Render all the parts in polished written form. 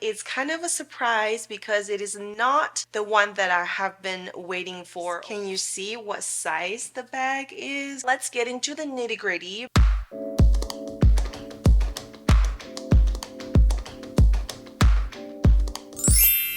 It's kind of a surprise because it is not the one that I have been waiting for. Can you see what size the bag is? Let's get into the nitty-gritty.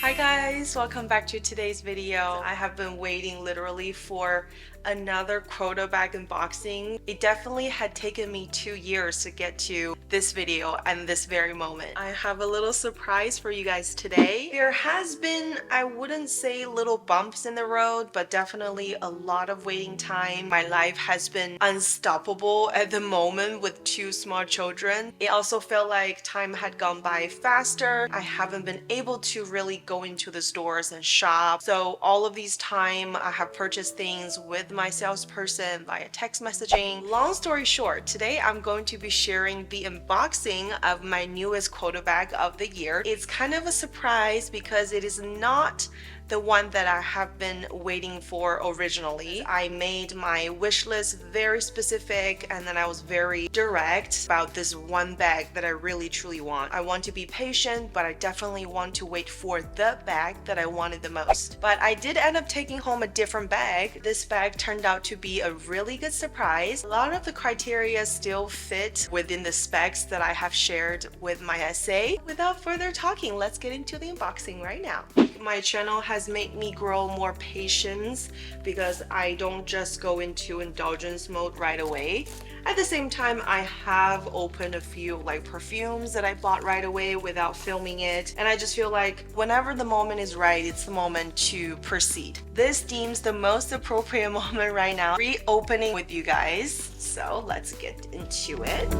Hi guys, welcome back to today's video. I have been waiting literally for another Quota Bag unboxing. It definitely had taken me 2 years to get to this video and this very moment. I have a little surprise for you guys today. There has been, I wouldn't say little bumps in the road, but definitely a lot of waiting time. My life has been unstoppable at the moment with 2 small children. It also felt like time had gone by faster. I haven't been able to really go into the stores and shop. So all of these time I have purchased things with my salesperson via text messaging. Long story short, today I'm going to be sharing the unboxing of my newest Quota Bag of the year. It's kind of a surprise because it is not the one that I have been waiting for originally. I made my wish list very specific and then I was very direct about this one bag that I really truly want. I want to be patient, but I definitely want to wait for the bag that I wanted the most. But I did end up taking home a different bag. This bag turned out to be a really good surprise. A lot of the criteria still fit within the specs that I have shared with my essay. Without further talking, let's get into the unboxing right now. My channel has made me grow more patience because I don't just go into indulgence mode right away. At the same time, I have opened a few like perfumes that I bought right away without filming it, and I just feel like whenever the moment is right, it's the moment to proceed. This deems the most appropriate moment right now, reopening with you guys. So let's get into it.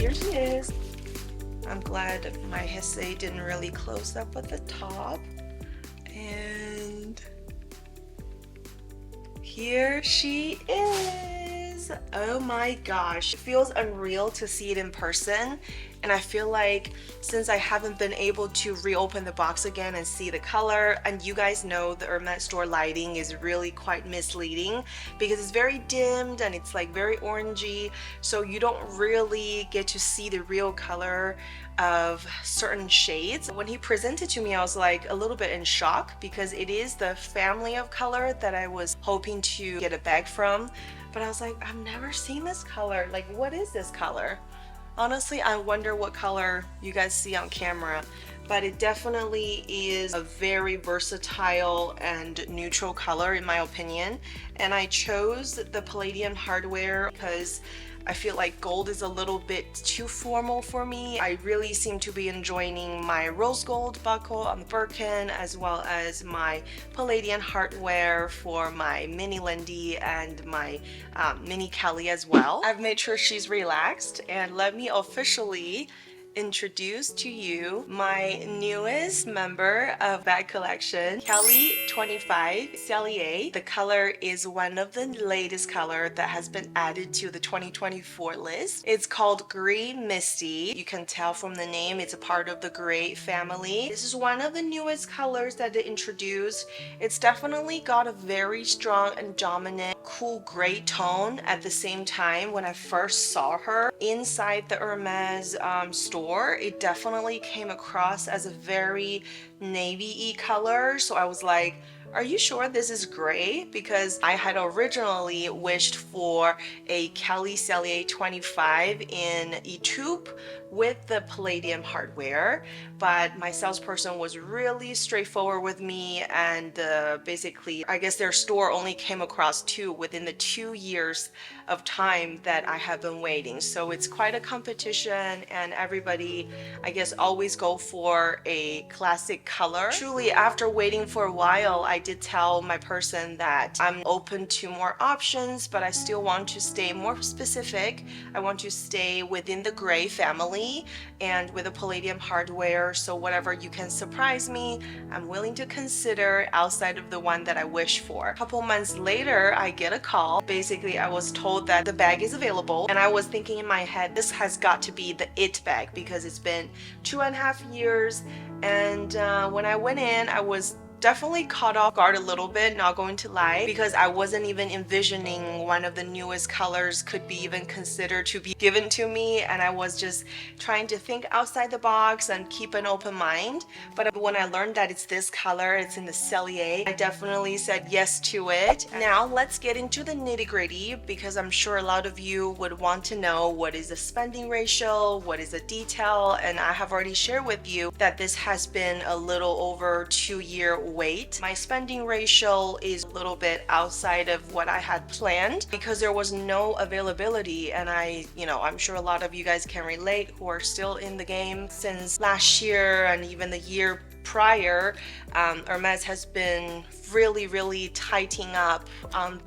Here she is. I'm glad my essay didn't really close up at the top. And here she is. Oh my gosh. It feels unreal to see it in person. And I feel like since I haven't been able to reopen the box again and see the color, and you guys know the Hermès store lighting is really quite misleading because it's very dimmed and it's like very orangey, so you don't really get to see the real color of certain shades. When he presented to me, I was like a little bit in shock because it is the family of color that I was hoping to get a bag from, but I was like, I've never seen this color. Like, what is this color? Honestly, I wonder what color you guys see on camera, but it definitely is a very versatile and neutral color in my opinion. And I chose the Palladium hardware because I feel like gold is a little bit too formal for me. I really seem to be enjoying my rose gold buckle on the Birkin, as well as my Palladium hardware for my mini Lindy and my mini Kelly as well. I've made sure she's relaxed, and let me officially introduce to you my newest member of bag collection, Kelly 25 Cellier. The color is one of the latest color that has been added to the 2024 list. It's called Gray Misty. You can tell from the name it's a part of the gray family. This is one of the newest colors that they introduced. It's definitely got a very strong and dominant cool gray tone. At the same time, when I first saw her inside the Hermès store, it definitely came across as a very navy-y color. So I was like, are you sure this is gray? Because I had originally wished for a Kelly Cellier 25 in Etoupe with the Palladium hardware, but my salesperson was really straightforward with me, and basically I guess their store only came across 2 within the 2 years of time that I have been waiting. So it's quite a competition, and everybody I guess always go for a classic color. Truly, after waiting for a while, I did tell my person that I'm open to more options, but I still want to stay more specific. I want to stay within the gray family and with a Palladium hardware, so whatever you can surprise me, I'm willing to consider outside of the one that I wish for. A couple months later, I get a call. Basically, I was told that the bag is available, and I was thinking in my head, this has got to be the it bag because it's been 2.5 years, and when I went in, I was definitely caught off guard a little bit, not going to lie, because I wasn't even envisioning one of the newest colors could be even considered to be given to me, and I was just trying to think outside the box and keep an open mind. But when I learned that it's this color, it's in the Cellier, I definitely said yes to it. Now let's get into the nitty-gritty, because I'm sure a lot of you would want to know what is the spending ratio, what is the detail, and I have already shared with you that this has been a little over 2-year wait. My spending ratio is a little bit outside of what I had planned because there was no availability, and I'm sure a lot of you guys can relate who are still in the game since last year and even the year prior. Hermès has been really tightening up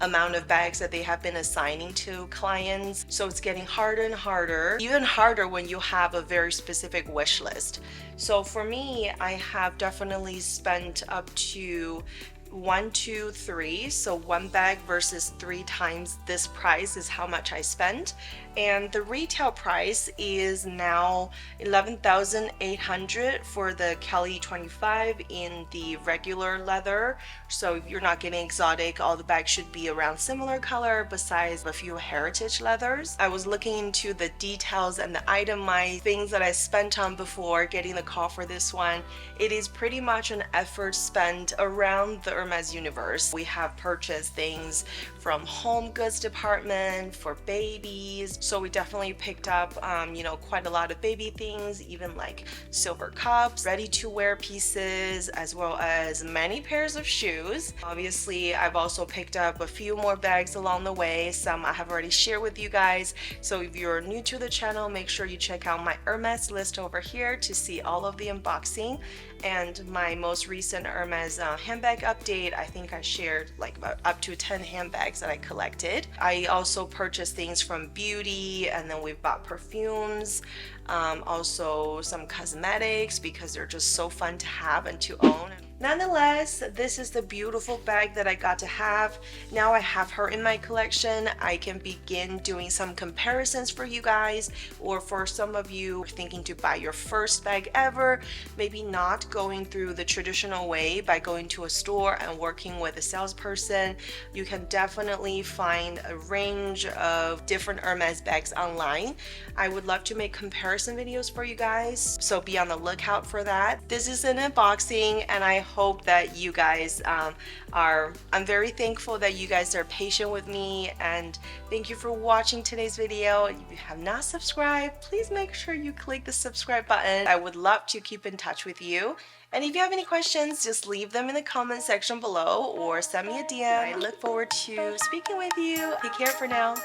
amount of bags that they have been assigning to clients, so it's getting harder and harder, even harder when you have a very specific wish list. So for me, I have definitely spent up to 1, 2, 3, so 1 bag versus 3 times this price is how much I spent, and the retail price is now 11,800 for the Kelly 25 in the regular leather. So if you're not getting exotic, all the bags should be around similar color besides a few heritage leathers. I was looking into the details and the itemized things that I spent on before getting the call for this one. It is pretty much an effort spent around the Hermès universe. We have purchased things from home goods department for babies, so we definitely picked up quite a lot of baby things, even like silver cups, ready to wear pieces, as well as many pairs of shoes. Obviously, I've also picked up a few more bags along the way. Some I have already shared with you guys, so if you're new to the channel, make sure you check out my Hermès list over here to see all of the unboxing. And my most recent Hermès handbag update, I think I shared like about up to 10 handbags that I collected. I also purchased things from beauty, and then we've bought perfumes, also some cosmetics, because they're just so fun to have and to own. Nonetheless, this is the beautiful bag that I got to have. Now I have her in my collection, I can begin doing some comparisons for you guys, or for some of you thinking to buy your first bag ever, maybe not going through the traditional way by going to a store and working with a salesperson. You can definitely find a range of different Hermès bags online. I would love to make comparison videos for you guys, so be on the lookout for that. This is an unboxing, and I hope that you guys I'm very thankful that you guys are patient with me, and thank you for watching today's video. If you have not subscribed, please make sure you click the subscribe button. I would love to keep in touch with you, and if you have any questions, just leave them in the comment section below or send me a DM. I look forward to speaking with you. Take care for now.